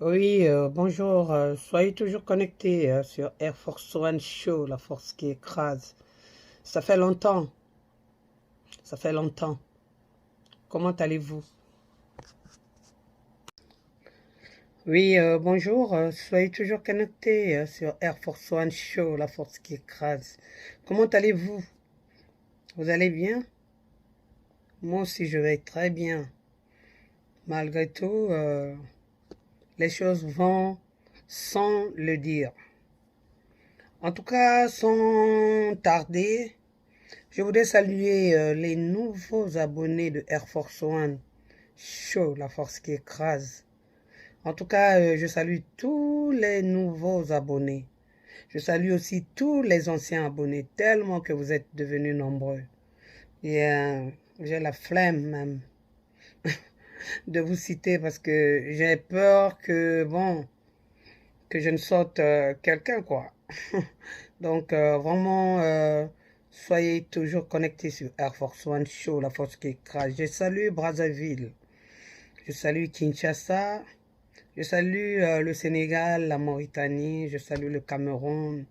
Oui, bonjour. Soyez toujours connectés sur Air Force One Show, la force qui écrase. Ça fait longtemps, ça fait longtemps. Comment allez-vous? Oui, bonjour. Soyez toujours connectés sur Air Force One Show, la force qui écrase. Comment allez-vous? Vous allez bien? Moi aussi, je vais très bien. Malgré tout, les choses vont sans le dire. En tout cas, sans tarder, je voudrais saluer les nouveaux abonnés de Air Force One Show, la force qui écrase. En tout cas, je salue tous les nouveaux abonnés. Je salue aussi tous les anciens abonnés, tellement que vous êtes devenus nombreux. Et j'ai la flemme même de vous citer parce que j'ai peur que, bon, que je ne sorte quelqu'un, quoi. Donc, vraiment, soyez toujours connectés sur Air Force One Show, la force qui écrase. Je salue Brazzaville, je salue Kinshasa, je salue le Sénégal, la Mauritanie, je salue le Cameroun,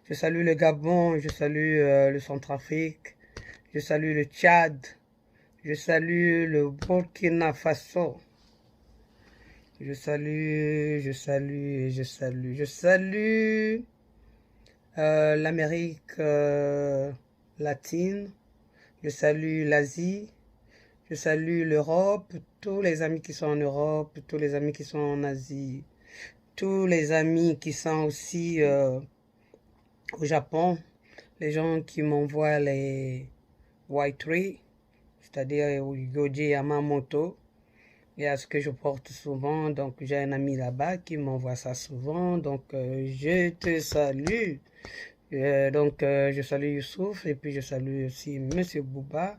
je salue le Gabon, je salue le Centrafrique, je salue le Tchad, je salue le Burkina Faso. Je salue l'Amérique latine, je salue l'Asie, je salue l'Europe, tous les amis qui sont en Europe, tous les amis qui sont en Asie, tous les amis qui sont aussi au Japon, les gens qui m'envoient les Y3, c'est-à-dire Yoji Yamamoto, et à ce que je porte souvent. Donc j'ai un ami là-bas qui m'envoie ça souvent, donc je te salue. Je salue Youssouf et puis je salue aussi Monsieur Bouba.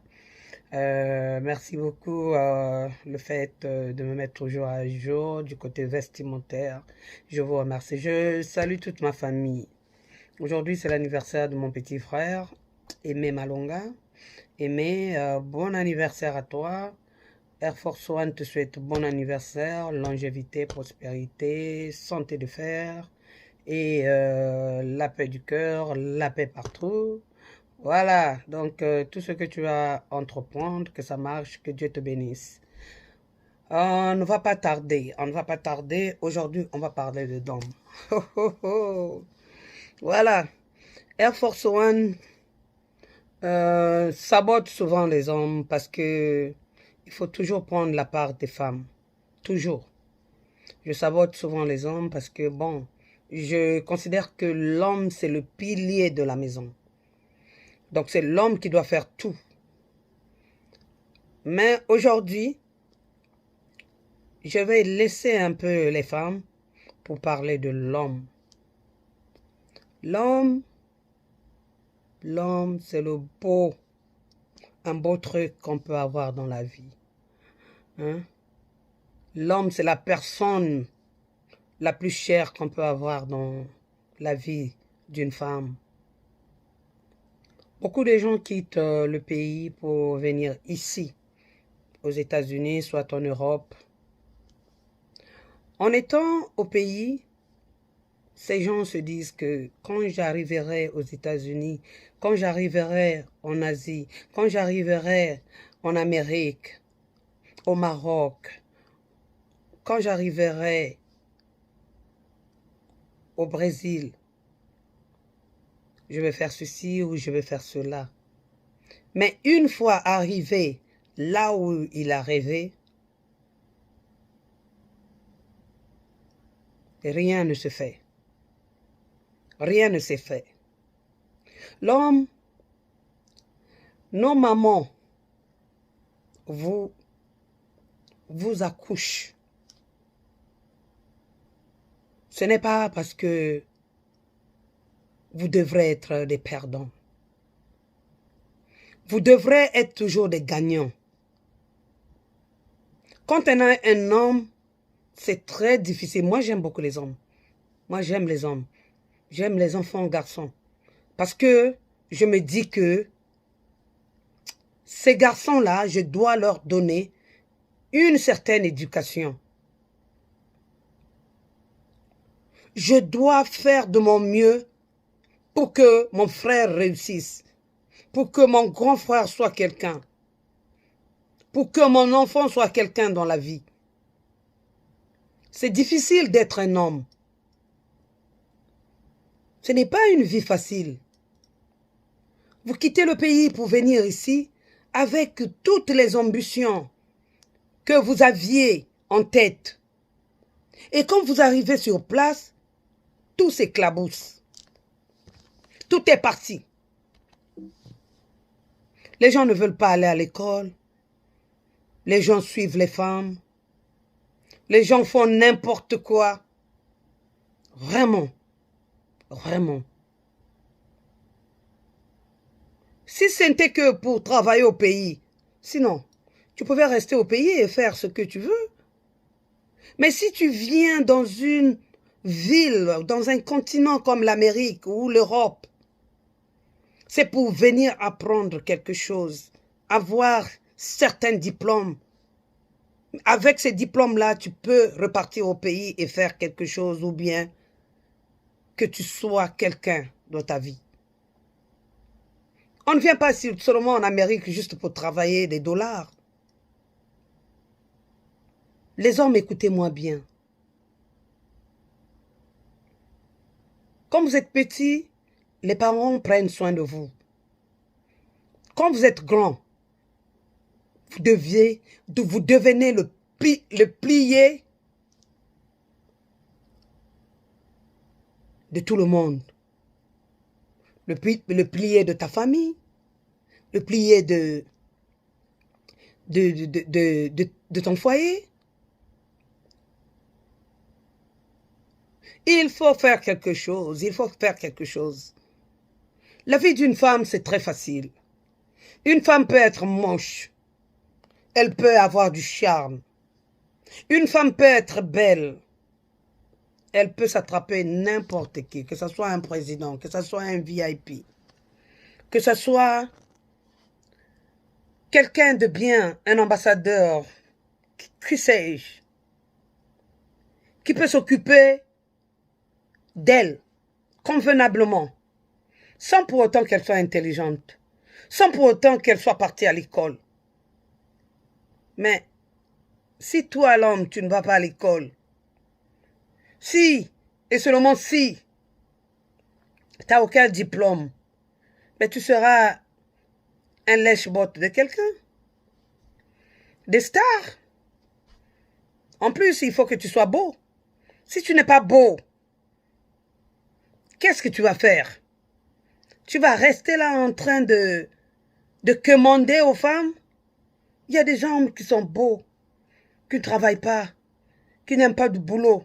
Merci beaucoup le fait de me mettre toujours à jour du côté vestimentaire. Je vous remercie. Je salue toute ma famille. Aujourd'hui, c'est l'anniversaire de mon petit frère, Aimé Malonga. Aimé, bon anniversaire à toi. Air Force One te souhaite bon anniversaire, longévité, prospérité, santé de fer et la paix du cœur, la paix partout. Voilà, donc tout ce que tu vas entreprendre, que ça marche, que Dieu te bénisse. On ne va pas tarder, on ne va pas tarder. Aujourd'hui, on va parler de dôme. Voilà, Air Force One sabote souvent les hommes parce que il faut toujours prendre la part des femmes. Toujours. Je sabote souvent les hommes parce que, bon, je considère que l'homme, c'est le pilier de la maison. Donc, c'est l'homme qui doit faire tout. Mais aujourd'hui, je vais laisser un peu les femmes pour parler de l'homme. L'homme, c'est un beau truc qu'on peut avoir dans la vie. Hein? L'homme, c'est la personne la plus chère qu'on peut avoir dans la vie d'une femme. Beaucoup de gens quittent le pays pour venir ici, aux États-Unis, soit en Europe. En étant au pays, ces gens se disent que quand j'arriverai aux États-Unis, quand j'arriverai en Asie, quand j'arriverai en Amérique, au Maroc, quand j'arriverai au Brésil, je vais faire ceci ou je vais faire cela. Mais une fois arrivé là où il a rêvé, rien ne se fait. Rien ne s'est fait. L'homme, nos mamans vous accouchent. Ce n'est pas parce que vous devrez être des perdants. Vous devrez être toujours des gagnants. Quand on a un homme, c'est très difficile. Moi, j'aime beaucoup les hommes. Moi, j'aime les hommes. J'aime les enfants garçons. Parce que je me dis que ces garçons-là, je dois leur donner une certaine éducation. Je dois faire de mon mieux pour que mon frère réussisse, pour que mon grand frère soit quelqu'un, pour que mon enfant soit quelqu'un dans la vie. C'est difficile d'être un homme. Ce n'est pas une vie facile. Vous quittez le pays pour venir ici avec toutes les ambitions que vous aviez en tête. Et quand vous arrivez sur place, tout s'éclabousse. Tout est parti. Les gens ne veulent pas aller à l'école. Les gens suivent les femmes. Les gens font n'importe quoi. Vraiment. Vraiment. Si ce n'était que pour travailler au pays, sinon, tu pouvais rester au pays et faire ce que tu veux. Mais si tu viens dans une ville, dans un continent comme l'Amérique ou l'Europe, c'est pour venir apprendre quelque chose, avoir certains diplômes. Avec ces diplômes-là, tu peux repartir au pays et faire quelque chose ou bien que tu sois quelqu'un dans ta vie. On ne vient pas seulement en Amérique juste pour travailler des dollars. Les hommes, écoutez-moi bien. Quand vous êtes petit, les parents prennent soin de vous. Quand vous êtes grand, vous devenez le plié de tout le monde. Le plié de ta famille, le plié de ton foyer. Il faut faire quelque chose, il faut faire quelque chose. La vie d'une femme, c'est très facile. Une femme peut être moche. Elle peut avoir du charme. Une femme peut être belle. Elle peut s'attraper n'importe qui, que ce soit un président, que ce soit un VIP, que ce soit quelqu'un de bien, un ambassadeur, qui sais-je, qui peut s'occuper d'elle convenablement, sans pour autant qu'elle soit intelligente, sans pour autant qu'elle soit partie à l'école. Mais si toi, l'homme, tu ne vas pas à l'école, si, et seulement si, tu n'as aucun diplôme, mais tu seras un lèche-bot de quelqu'un, des stars. En plus, il faut que tu sois beau. Si tu n'es pas beau, qu'est-ce que tu vas faire? Tu vas rester là en train de commander aux femmes? Il y a des gens qui sont beaux, qui ne travaillent pas, qui n'aiment pas du boulot.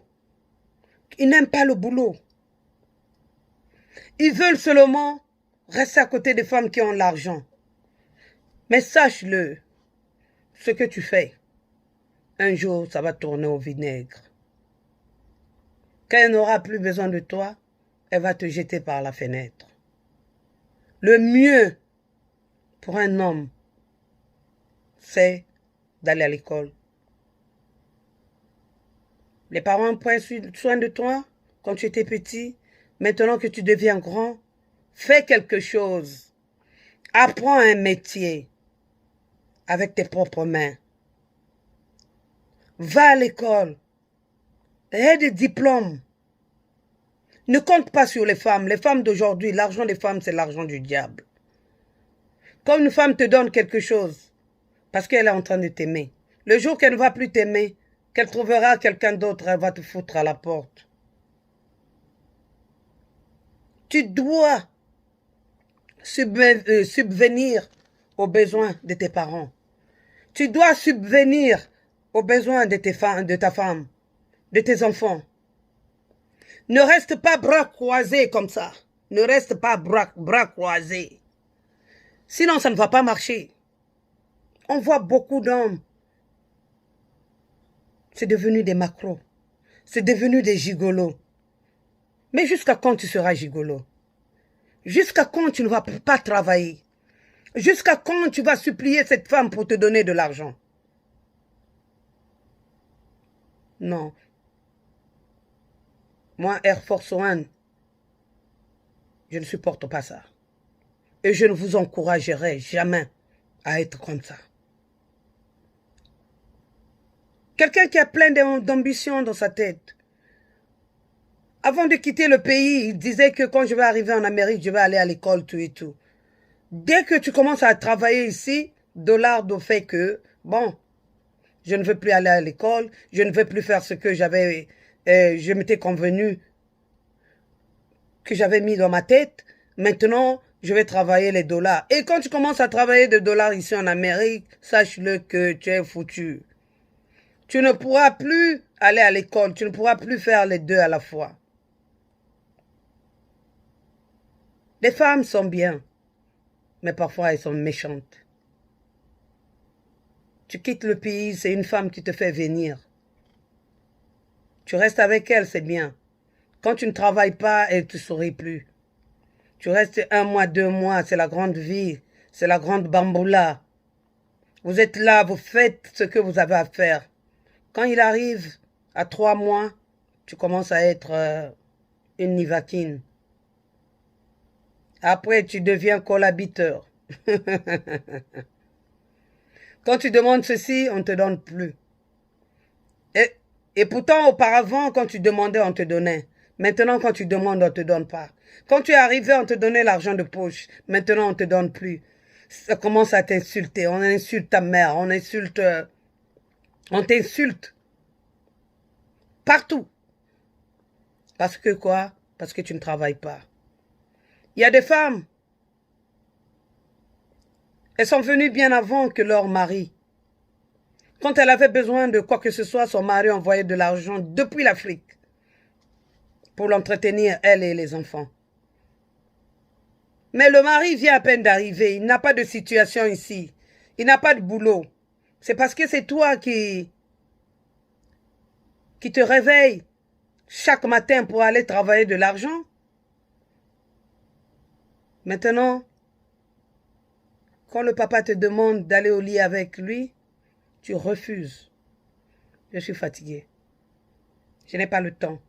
Ils n'aiment pas le boulot. Ils veulent seulement rester à côté des femmes qui ont l'argent. Mais sache-le, ce que tu fais, un jour, ça va tourner au vinaigre. Quand elle n'aura plus besoin de toi, elle va te jeter par la fenêtre. Le mieux pour un homme, c'est d'aller à l'école. Les parents prennent soin de toi quand tu étais petit. Maintenant que tu deviens grand, fais quelque chose. Apprends un métier avec tes propres mains. Va à l'école. Aie des diplômes. Ne compte pas sur les femmes. Les femmes d'aujourd'hui, l'argent des femmes, c'est l'argent du diable. Quand une femme te donne quelque chose, parce qu'elle est en train de t'aimer, le jour qu'elle ne va plus t'aimer, qu'elle trouvera quelqu'un d'autre, elle va te foutre à la porte. Tu dois subvenir aux besoins de tes parents. Tu dois subvenir aux besoins de ta femme, de tes enfants. Ne reste pas bras croisés comme ça. Ne reste pas bras croisés. Sinon, ça ne va pas marcher. On voit beaucoup d'hommes. C'est devenu des macros. C'est devenu des gigolos. Mais jusqu'à quand tu seras gigolo? Jusqu'à quand tu ne vas pas travailler? Jusqu'à quand tu vas supplier cette femme pour te donner de l'argent? Non. Moi, Air Force One, je ne supporte pas ça. Et je ne vous encouragerai jamais à être comme ça. Quelqu'un qui a plein d'ambition dans sa tête. Avant de quitter le pays, il disait que quand je vais arriver en Amérique, je vais aller à l'école, tout et tout. Dès que tu commences à travailler ici, dollar au fait que, bon, je ne veux plus aller à l'école, je ne veux plus faire ce que je m'étais convenu, que j'avais mis dans ma tête. Maintenant, je vais travailler les dollars. Et quand tu commences à travailler des dollars ici en Amérique, sache-le que tu es foutu. Tu ne pourras plus aller à l'école, tu ne pourras plus faire les deux à la fois. Les femmes sont bien, mais parfois elles sont méchantes. Tu quittes le pays, c'est une femme qui te fait venir. Tu restes avec elle, c'est bien. Quand tu ne travailles pas, elle ne te sourit plus. Tu restes 1 mois, 2 mois, c'est la grande vie, c'est la grande bamboula. Vous êtes là, vous faites ce que vous avez à faire. Quand il arrive à 3 mois, tu commences à être une nivaquine. Après, tu deviens collabiteur. Quand tu demandes ceci, on ne te donne plus. Et pourtant, auparavant, quand tu demandais, on te donnait. Maintenant, quand tu demandes, on ne te donne pas. Quand tu es arrivé, on te donnait l'argent de poche. Maintenant, on ne te donne plus. Ça commence à t'insulter. On insulte ta mère. On t'insulte. Partout. Parce que quoi? Parce que tu ne travailles pas. Il y a des femmes. Elles sont venues bien avant que leur mari. Quand elle avait besoin de quoi que ce soit, son mari envoyait de l'argent depuis l'Afrique pour l'entretenir, elle et les enfants. Mais le mari vient à peine d'arriver. Il n'a pas de situation ici. Il n'a pas de boulot. C'est parce que c'est toi qui te réveille chaque matin pour aller travailler de l'argent. Maintenant, quand le papa te demande d'aller au lit avec lui, tu refuses. Je suis fatiguée. Je n'ai pas le temps.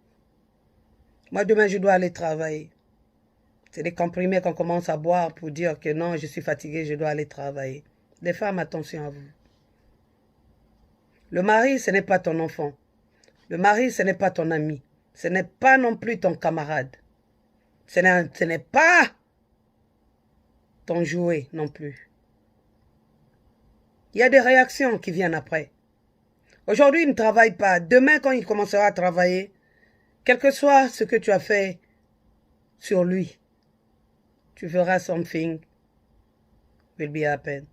Moi, demain, je dois aller travailler. C'est des comprimés qu'on commence à boire pour dire que non, je suis fatiguée, je dois aller travailler. Les femmes, attention à vous. Le mari, ce n'est pas ton enfant. Le mari, ce n'est pas ton ami. Ce n'est pas non plus ton camarade. Ce n'est pas ton jouet non plus. Il y a des réactions qui viennent après. Aujourd'hui, il ne travaille pas. Demain, quand il commencera à travailler, quel que soit ce que tu as fait sur lui, tu verras something will be happen.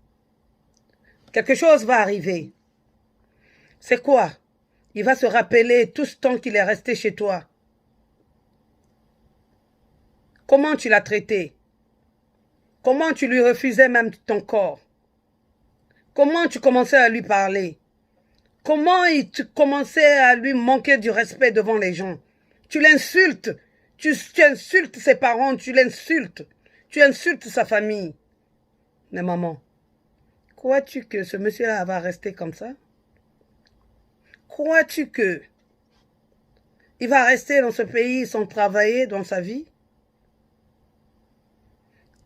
Quelque chose va arriver. C'est quoi? Il va se rappeler tout ce temps qu'il est resté chez toi. Comment tu l'as traité? Comment tu lui refusais même ton corps? Comment tu commençais à lui parler? Comment tu commençais à lui manquer du respect devant les gens? Tu l'insultes. Tu insultes ses parents, tu l'insultes. Tu insultes sa famille. Mais maman, crois-tu que ce monsieur-là va rester comme ça? Crois-tu que il va rester dans ce pays sans travailler dans sa vie?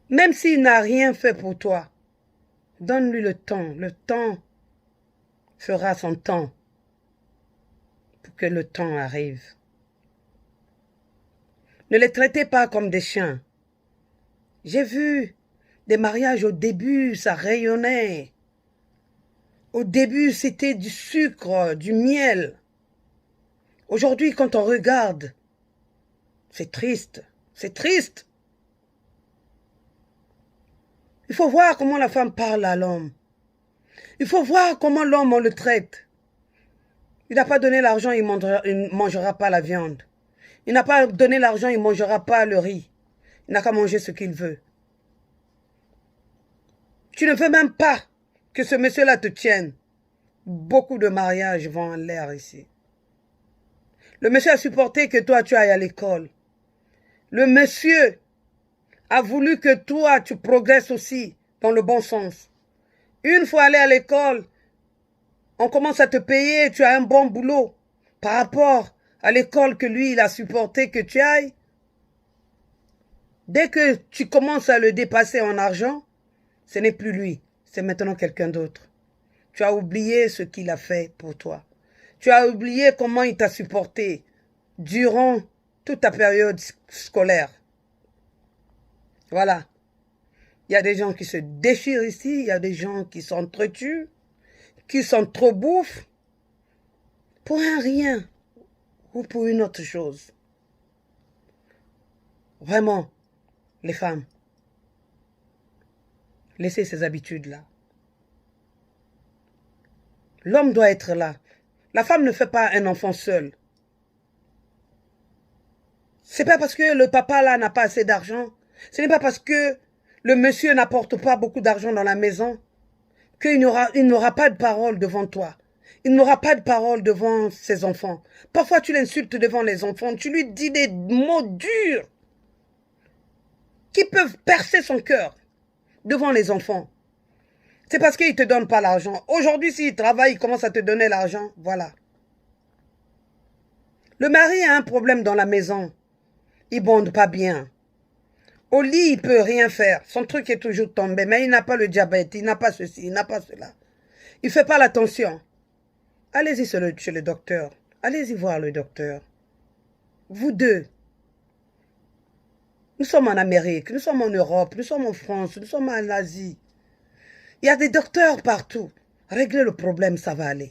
Même s'il n'a rien fait pour toi, donne-lui le temps. Le temps fera son temps pour que le temps arrive. Ne les traitez pas comme des chiens. J'ai vu des mariages au début, ça rayonnait. Au début, c'était du sucre, du miel. Aujourd'hui, quand on regarde, c'est triste. C'est triste. Il faut voir comment la femme parle à l'homme. Il faut voir comment l'homme, on le traite. Il n'a pas donné l'argent, il ne mangera pas la viande. Il n'a pas donné l'argent, il ne mangera pas le riz. Il n'a qu'à manger ce qu'il veut. Tu ne veux même pas que ce monsieur-là te tienne. Beaucoup de mariages vont en l'air ici. Le monsieur a supporté que toi, tu ailles à l'école. Le monsieur a voulu que toi, tu progresses aussi dans le bon sens. Une fois allé à l'école, on commence à te payer, tu as un bon boulot par rapport à l'école que lui, il a supporté que tu ailles. Dès que tu commences à le dépasser en argent, ce n'est plus lui, c'est maintenant quelqu'un d'autre. Tu as oublié ce qu'il a fait pour toi. Tu as oublié comment il t'a supporté durant toute ta période scolaire. Voilà. Il y a des gens qui se déchirent ici, il y a des gens qui s'entretuent, qui sont trop bouffes, pour un rien ou pour une autre chose. Vraiment, les femmes, laissez ces habitudes-là. L'homme doit être là. La femme ne fait pas un enfant seul. C'est pas parce que le papa là n'a pas assez d'argent, ce n'est pas parce que le monsieur n'apporte pas beaucoup d'argent dans la maison qu'il n'aura pas de parole devant toi. Il n'aura pas de parole devant ses enfants. Parfois tu l'insultes devant les enfants, tu lui dis des mots durs qui peuvent percer son cœur devant les enfants. C'est parce qu'il ne te donne pas l'argent. Aujourd'hui, s'il travaille, il commence à te donner l'argent. Voilà. Le mari a un problème dans la maison. Il ne bonde pas bien. Au lit, il ne peut rien faire. Son truc est toujours tombé. Mais il n'a pas le diabète. Il n'a pas ceci. Il n'a pas cela. Il ne fait pas l'attention. Allez-y chez le docteur. Allez-y voir le docteur. Vous deux. Nous sommes en Amérique. Nous sommes en Europe. Nous sommes en France. Nous sommes en Asie. Il y a des docteurs partout. Réglez le problème, ça va aller.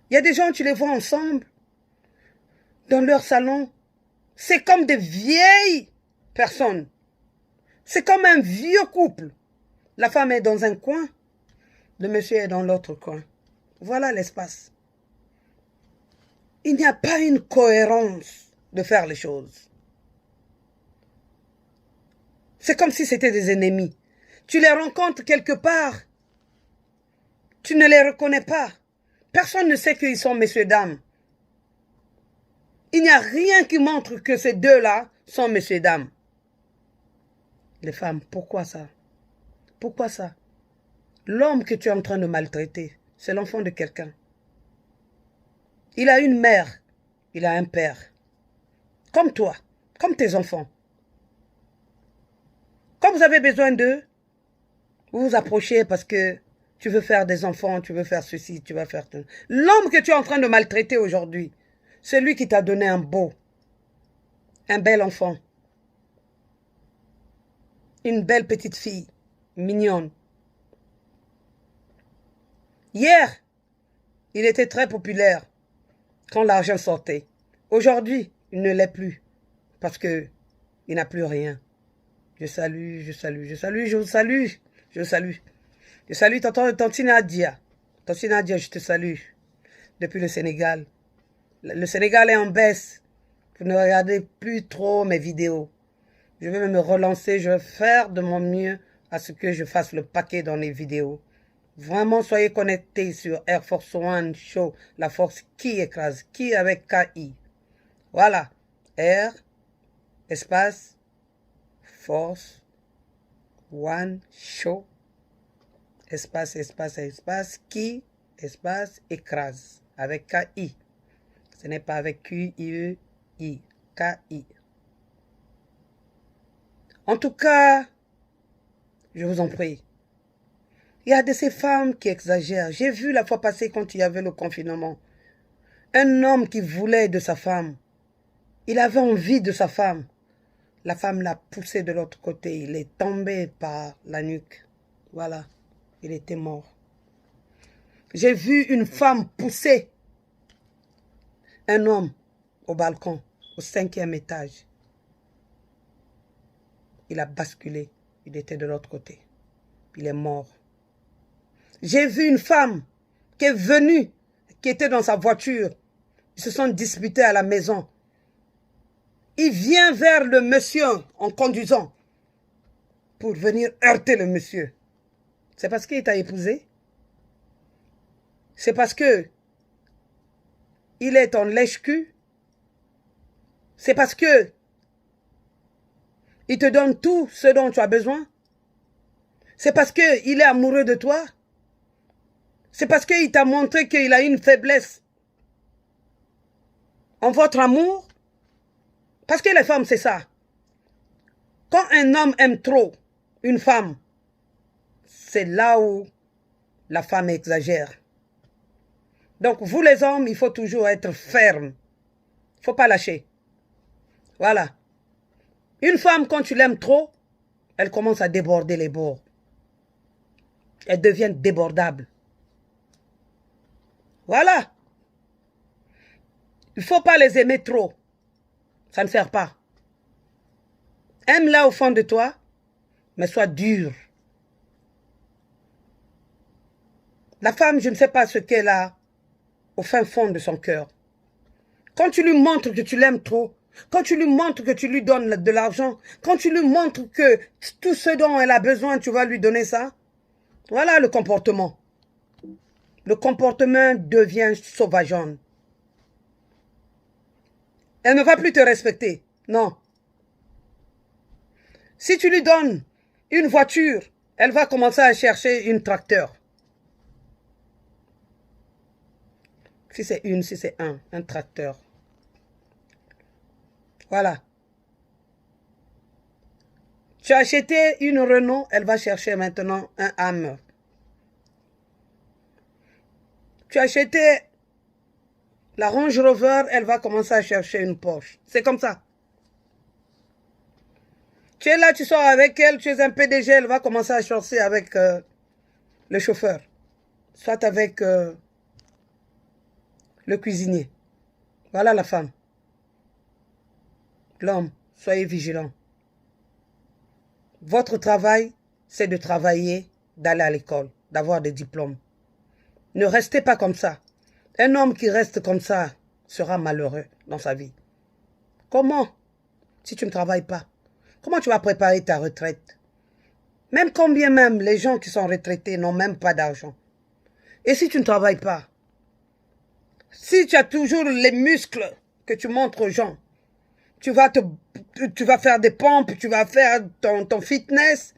Il y a des gens, tu les vois ensemble, dans leur salon. C'est comme des vieilles personnes. C'est comme un vieux couple. La femme est dans un coin, le monsieur est dans l'autre coin. Voilà l'espace. Il n'y a pas une cohérence de faire les choses. C'est comme si c'était des ennemis. Tu les rencontres quelque part. Tu ne les reconnais pas. Personne ne sait qu'ils sont messieurs, dames. Il n'y a rien qui montre que ces deux-là sont messieurs, dames. Les femmes, pourquoi ça? Pourquoi ça? L'homme que tu es en train de maltraiter, c'est l'enfant de quelqu'un. Il a une mère, il a un père. Comme toi, comme tes enfants. Quand vous avez besoin d'eux, vous vous approchez parce que tu veux faire des enfants, tu veux faire ceci, tu vas faire tout. L'homme que tu es en train de maltraiter aujourd'hui, c'est lui qui t'a donné un bel enfant. Une belle petite fille, mignonne. Hier, il était très populaire quand l'argent sortait. Aujourd'hui, il ne l'est plus parce que il n'a plus rien. Je salue, je salue, je salue, je vous salue, je salue. Je salue Tantine Nadia. Tantine Nadia, je te salue. Depuis le Sénégal. Le Sénégal est en baisse. Vous ne regardez plus trop mes vidéos. Je vais me relancer. Je vais faire de mon mieux à ce que je fasse le paquet dans les vidéos. Vraiment, soyez connectés sur Air Force One Show. La force qui écrase. Qui avec KI. Voilà. Air, espace, Force One Show. Espace, espace, espace, qui, espace, écrase, avec K-I. Ce n'est pas avec Q-I-E-I, K-I. En tout cas, je vous en prie, il y a de ces femmes qui exagèrent. J'ai vu la fois passée quand il y avait le confinement, un homme qui voulait de sa femme. Il avait envie de sa femme. La femme l'a poussé de l'autre côté. Il est tombé par la nuque. Voilà. Il était mort. J'ai vu une femme pousser un homme au balcon, au 5e étage. Il a basculé. Il était de l'autre côté. Il est mort. J'ai vu une femme qui est venue, qui était dans sa voiture. Ils se sont disputés à la maison. Il vient vers le monsieur en conduisant pour venir heurter le monsieur. C'est parce qu'il t'a épousé? C'est parce que il est en lèche-cul? C'est parce que il te donne tout ce dont tu as besoin? C'est parce qu'il est amoureux de toi? C'est parce qu'il t'a montré qu'il a une faiblesse en votre amour. Parce que les femmes, c'est ça. Quand un homme aime trop une femme, c'est là où la femme exagère. Donc, vous les hommes, il faut toujours être ferme. Il ne faut pas lâcher. Voilà. Une femme, quand tu l'aimes trop, elle commence à déborder les bords. Elle devient débordable. Voilà. Il ne faut pas les aimer trop. Ça ne sert pas. Aime-la au fond de toi, mais sois dur. La femme, je ne sais pas ce qu'elle a au fin fond de son cœur. Quand tu lui montres que tu l'aimes trop, quand tu lui montres que tu lui donnes de l'argent, quand tu lui montres que tout ce dont elle a besoin, tu vas lui donner ça, voilà le comportement. Le comportement devient sauvageonne. Elle ne va plus te respecter. Non. Si tu lui donnes une voiture, elle va commencer à chercher une tracteur. Si c'est une, si c'est un tracteur. Voilà. Tu as acheté une Renault, elle va chercher maintenant un Hammer. Tu as acheté la Range Rover, elle va commencer à chercher une Porsche. C'est comme ça. Tu es là, tu sors avec elle, tu es un PDG, elle va commencer à chercher avec le chauffeur. Soit avec le cuisinier. Voilà la femme. L'homme, soyez vigilants. Votre travail, c'est de travailler, d'aller à l'école, d'avoir des diplômes. Ne restez pas comme ça. Un homme qui reste comme ça sera malheureux dans sa vie. Comment? Si tu ne travailles pas. Comment tu vas préparer ta retraite? Même combien même les gens qui sont retraités n'ont même pas d'argent. Et si tu ne travailles pas? Si tu as toujours les muscles que tu montres aux gens, tu vas faire des pompes, tu vas faire ton fitness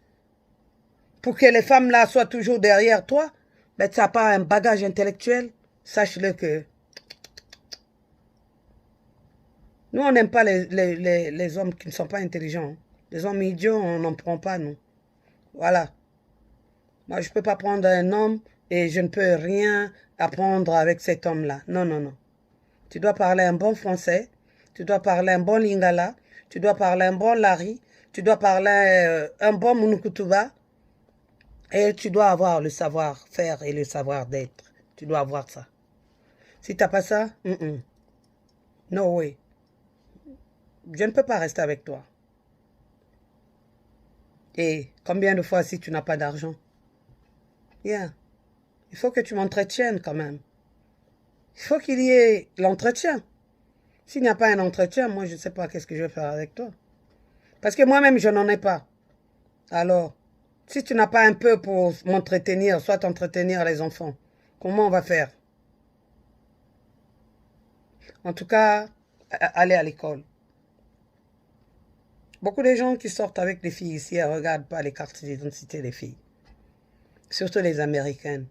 pour que les femmes là soient toujours derrière toi, mais tu n'as pas un bagage intellectuel, sache-le que nous, on n'aime pas les hommes qui ne sont pas intelligents. Les hommes idiots, on n'en prend pas, nous. Voilà. Moi, je ne peux pas prendre un homme et je ne peux rien apprendre avec cet homme-là. Non, non, non. Tu dois parler un bon français, tu dois parler un bon lingala, tu dois parler un bon lari, tu dois parler un bon munukutuba et tu dois avoir le savoir-faire et le savoir-d'être. Tu dois avoir ça. Si tu n'as pas ça, no way. Je ne peux pas rester avec toi. Et combien de fois si tu n'as pas d'argent? Yeah. Il faut que tu m'entretiennes quand même. Il faut qu'il y ait l'entretien. S'il n'y a pas un entretien, moi je ne sais pas qu'est-ce que je vais faire avec toi. Parce que moi-même je n'en ai pas. Alors, si tu n'as pas un peu pour m'entretenir, soit entretenir les enfants, comment on va faire? En tout cas, aller à l'école. Beaucoup de gens qui sortent avec des filles ici, elles ne regardent pas les cartes d'identité des filles. Surtout les Américaines.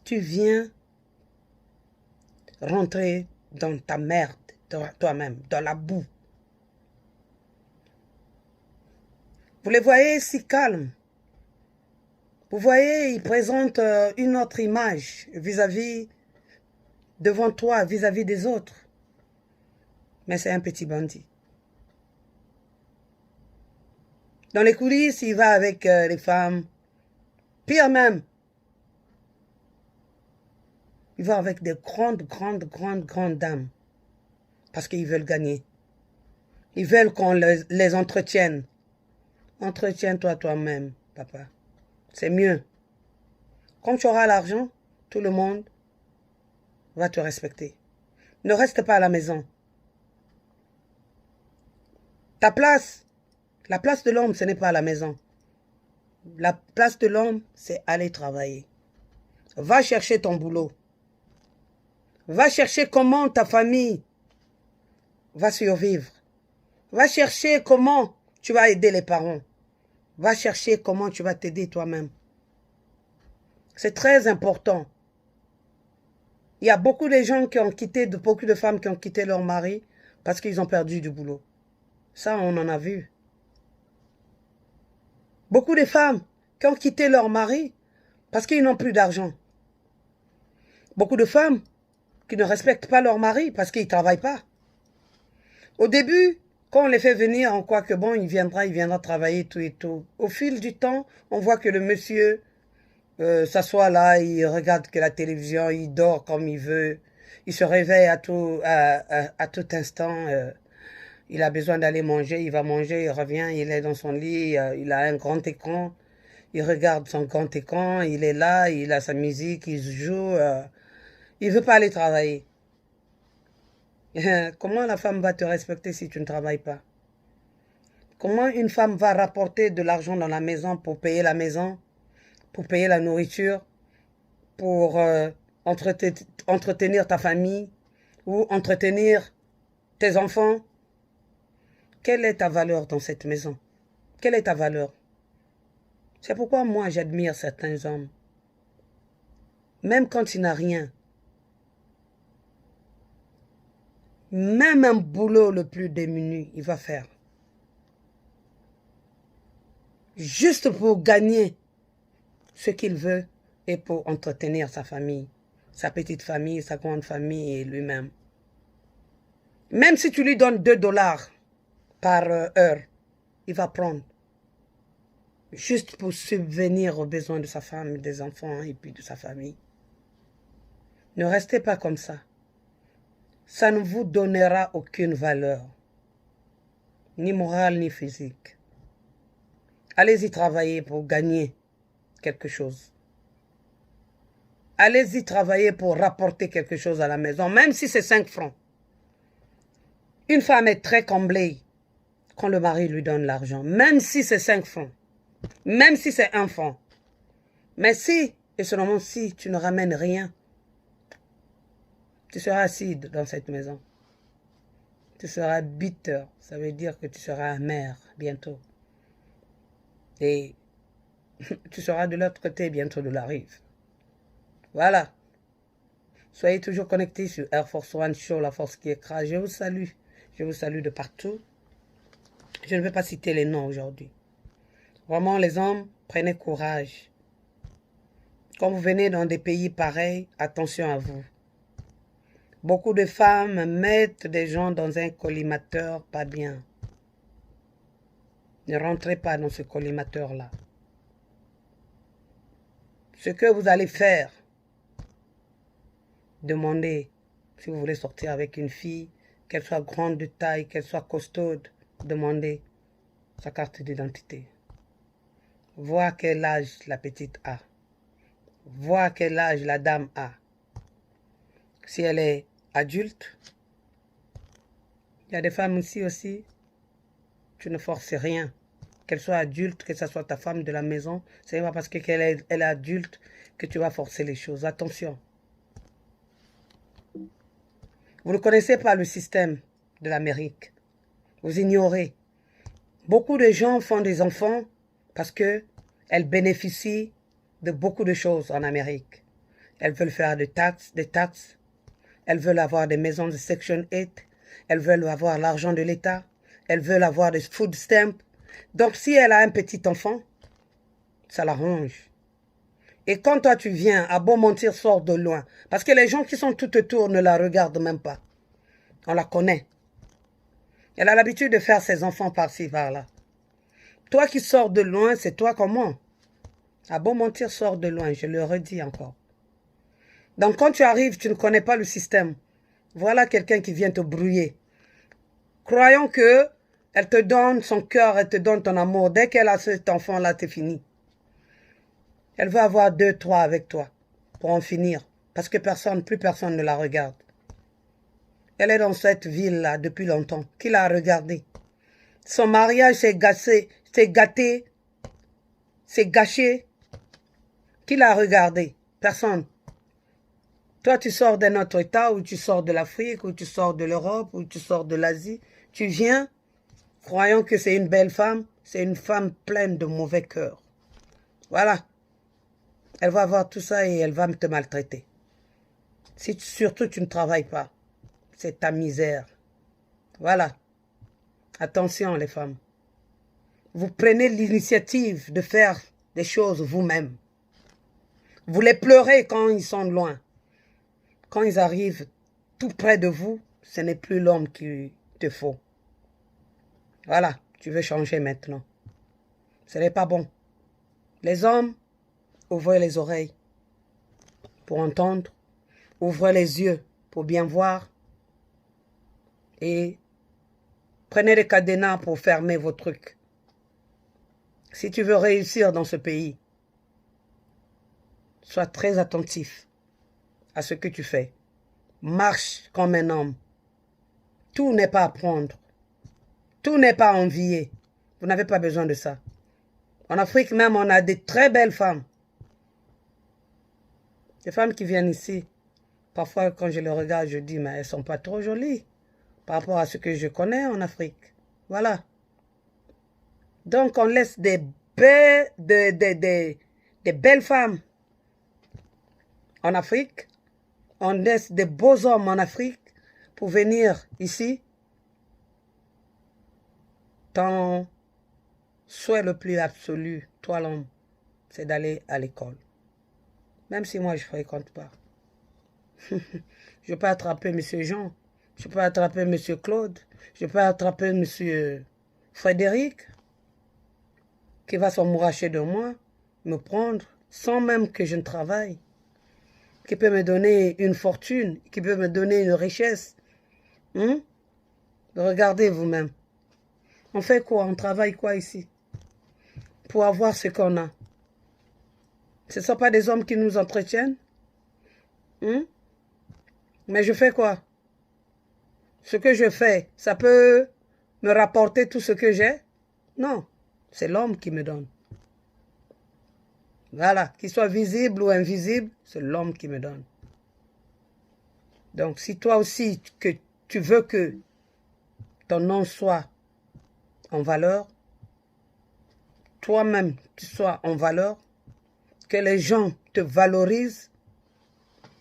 Tu viens rentrer dans ta merde, toi-même, dans la boue. Vous les voyez si calmes. Vous voyez, ils présentent une autre image vis-à-vis, devant toi, vis-à-vis des autres. Mais c'est un petit bandit. Dans les coulisses, il va avec les femmes. Pire même. Il va avec des grandes dames. Parce qu'ils veulent gagner. Ils veulent qu'on les entretienne. Entretiens-toi toi-même, papa. C'est mieux. Quand tu auras l'argent, tout le monde va te respecter. Ne reste pas à la maison. Ta place, la place de l'homme, ce n'est pas à la maison. La place de l'homme, c'est aller travailler. Va chercher ton boulot. Va chercher comment ta famille va survivre. Va chercher comment tu vas aider les parents. Va chercher comment tu vas t'aider toi-même. C'est très important. Il y a beaucoup de gens qui ont quitté, beaucoup de femmes qui ont quitté leur mari parce qu'ils ont perdu du boulot. Ça, on en a vu. Beaucoup de femmes qui ont quitté leur mari parce qu'ils n'ont plus d'argent. Beaucoup de femmes qui ne respectent pas leur mari parce qu'ils ne travaillent pas. Au début, quand on les fait venir, on croit que bon, il viendra travailler tout et tout. Au fil du temps, on voit que le monsieur s'assoit là, il regarde que la télévision, il dort comme il veut. Il se réveille à tout instant. Il a besoin d'aller manger, il va manger, il revient, il est dans son lit, il a un grand écran. Il regarde son grand écran, il est là, il a sa musique, il joue. Il ne veut pas aller travailler. Comment la femme va te respecter si tu ne travailles pas? Comment une femme va rapporter de l'argent dans la maison pour payer la maison, pour payer la nourriture, pour entretenir ta famille ou entretenir tes enfants? Quelle est ta valeur dans cette maison? Quelle est ta valeur? C'est pourquoi moi j'admire certains hommes. Même quand il n'a rien, même un boulot le plus démuni, il va faire. Juste pour gagner ce qu'il veut et pour entretenir sa famille, sa petite famille, sa grande famille et lui-même. Même si tu lui donnes 2 $ par heure, il va prendre. Juste pour subvenir aux besoins de sa femme, des enfants et puis de sa famille. Ne restez pas comme ça. Ça ne vous donnera aucune valeur, ni morale ni physique. Allez-y travailler pour gagner quelque chose. Allez-y travailler pour rapporter quelque chose à la maison, même si c'est 5 francs. Une femme est très comblée quand le mari lui donne l'argent, même si c'est 5 francs, même si c'est 1 franc. Mais si, et seulement si, tu ne ramènes rien, tu seras acide dans cette maison. Tu seras bitter, ça veut dire que tu seras amer bientôt. Et tu seras de l'autre côté bientôt de la rive. Voilà. Soyez toujours connectés sur Air Force One Show, la force qui écrase. Je vous salue. Je vous salue de partout. Je ne vais pas citer les noms aujourd'hui. Vraiment, les hommes, prenez courage. Quand vous venez dans des pays pareils, attention à vous. Beaucoup de femmes mettent des gens dans un collimateur pas bien. Ne rentrez pas dans ce collimateur-là. Ce que vous allez faire, demandez si vous voulez sortir avec une fille, qu'elle soit grande de taille, qu'elle soit costaude, demandez sa carte d'identité. Voir quel âge la petite a. Voir quel âge la dame a. Si elle est adulte, il y a des femmes aussi, tu ne forces rien. Qu'elle soit adulte, que ce soit ta femme de la maison, ce n'est pas parce qu'elle est adulte que tu vas forcer les choses. Attention. Vous ne connaissez pas le système de l'Amérique. Vous ignorez. Beaucoup de gens font des enfants parce qu'elles bénéficient de beaucoup de choses en Amérique. Elles veulent faire des taxes. Elles veulent avoir des maisons de Section 8. Elles veulent avoir l'argent de l'État. Elles veulent avoir des food stamps. Donc, si elle a un petit enfant, ça l'arrange. Et quand toi, tu viens, à bon mentir, sors de loin. Parce que les gens qui sont tout autour ne la regardent même pas. On la connaît. Elle a l'habitude de faire ses enfants par-ci, par-là. Toi qui sors de loin, c'est toi comment? À bon mentir, sors de loin, je le redis encore. Donc, quand tu arrives, tu ne connais pas le système. Voilà quelqu'un qui vient te brouiller. Croyons que elle te donne son cœur, elle te donne ton amour. Dès qu'elle a cet enfant-là, c'est fini. Elle veut avoir 2, 3 avec toi pour en finir. Parce que plus personne ne la regarde. Elle est dans cette ville-là depuis longtemps. Qui l'a regardée? Son mariage s'est gâché, s'est gâté, s'est gâché. Qui l'a regardé? Personne. Toi, tu sors d'un autre État, ou tu sors de l'Afrique, ou tu sors de l'Europe, ou tu sors de l'Asie. Tu viens, croyant que c'est une belle femme, c'est une femme pleine de mauvais cœur. Voilà. elle va avoir tout ça et elle va te maltraiter. Si surtout tu ne travailles pas, c'est ta misère. Voilà. Attention les femmes. Vous prenez l'initiative de faire des choses vous-même. Vous les pleurez quand ils sont loin. Quand ils arrivent tout près de vous, ce n'est plus l'homme qu'il te faut. Voilà, tu veux changer maintenant. Ce n'est pas bon. Les hommes, ouvrez les oreilles pour entendre, ouvrez les yeux pour bien voir et prenez des cadenas pour fermer vos trucs. Si tu veux réussir dans ce pays, sois très attentif à ce que tu fais. Marche comme un homme. Tout n'est pas à prendre. Tout n'est pas à envier. Vous n'avez pas besoin de ça. En Afrique même, on a des très belles femmes. Des femmes qui viennent ici. Parfois, quand je les regarde, je dis, mais elles ne sont pas trop jolies par rapport à ce que je connais en Afrique. Voilà. Donc, on laisse des belles femmes en Afrique. On laisse des beaux hommes en Afrique pour venir ici. Ton souhait le plus absolu, toi l'homme, c'est d'aller à l'école. Même si moi je ne fréquente pas. Je peux attraper M. Jean, je peux attraper M. Claude, je peux attraper M. Frédéric, qui va s'emmouracher de moi, me prendre, sans même que je ne travaille, qui peut me donner une fortune, qui peut me donner une richesse. Regardez vous-même. On fait quoi? On travaille quoi ici? Pour avoir ce qu'on a. Ce ne sont pas des hommes qui nous entretiennent. Mais je fais quoi? Ce que je fais, ça peut me rapporter tout ce que j'ai? Non, c'est l'homme qui me donne. Voilà, qu'il soit visible ou invisible, c'est l'homme qui me donne. Donc, si toi aussi, que tu veux que ton nom soit en valeur, toi-même, tu sois en valeur, que les gens te valorisent,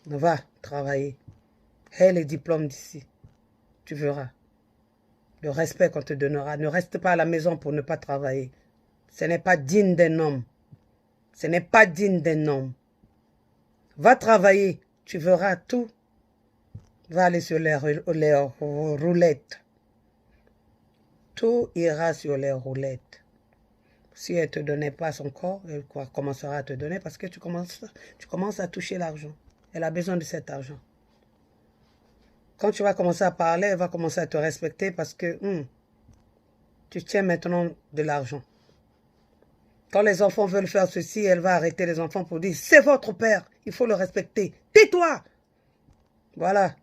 va travailler. Et les diplômes d'ici, tu verras. Le respect qu'on te donnera. Ne reste pas à la maison pour ne pas travailler. Ce n'est pas digne d'un homme. Ce n'est pas digne d'un homme. Va travailler, tu verras tout. Va aller sur les roulettes. Tout ira sur les roulettes. Si elle ne te donnait pas son corps, elle commencera à te donner parce que tu commences à toucher l'argent. Elle a besoin de cet argent. Quand tu vas commencer à parler, elle va commencer à te respecter parce que tu tiens maintenant de l'argent. Quand les enfants veulent faire ceci, elle va arrêter les enfants pour dire « C'est votre père, il faut le respecter. Tais-toi » Voilà.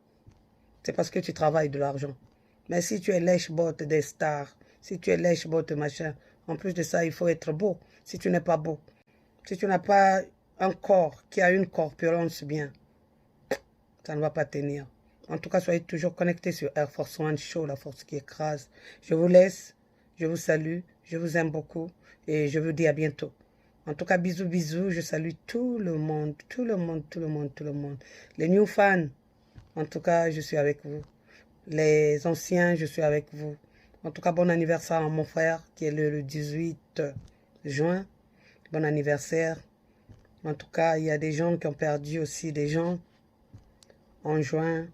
C'est parce que tu travailles de l'argent. Mais si tu es lèche-bot des stars, si tu es lèche-bot machin, en plus de ça, il faut être beau. Si tu n'es pas beau, si tu n'as pas un corps qui a une corpulence bien, ça ne va pas tenir. En tout cas, soyez toujours connectés sur Air Force One Show, la force qui écrase. Je vous laisse, je vous salue, je vous aime beaucoup et je vous dis à bientôt. En tout cas, bisous, bisous. Je salue tout le monde, tout le monde, tout le monde, tout le monde. Les new fans, en tout cas, je suis avec vous. Les anciens, je suis avec vous. En tout cas, bon anniversaire à mon frère qui est le 18 juin. Bon anniversaire. En tout cas, il y a des gens qui ont perdu aussi des gens en juin.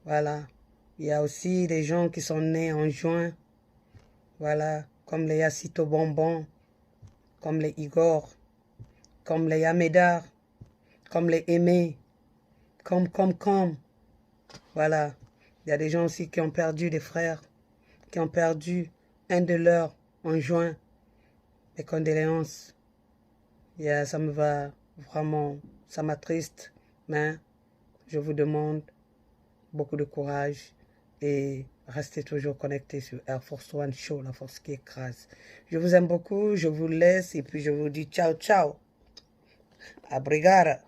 Voilà. Il y a aussi des gens qui sont nés en juin. Voilà. Comme les Yacito Bonbon, comme les Igor, comme les Yamedar, comme les Aimés, comme. Voilà. Il y a des gens aussi qui ont perdu des frères, qui ont perdu un de leurs en juin. Les condoléances. Ça me va vraiment, ça m'attriste, mais je vous demande beaucoup de courage et restez toujours connectés sur Air Force One Show, la force qui écrase. Je vous aime beaucoup, je vous laisse et puis je vous dis ciao, ciao. Obrigada.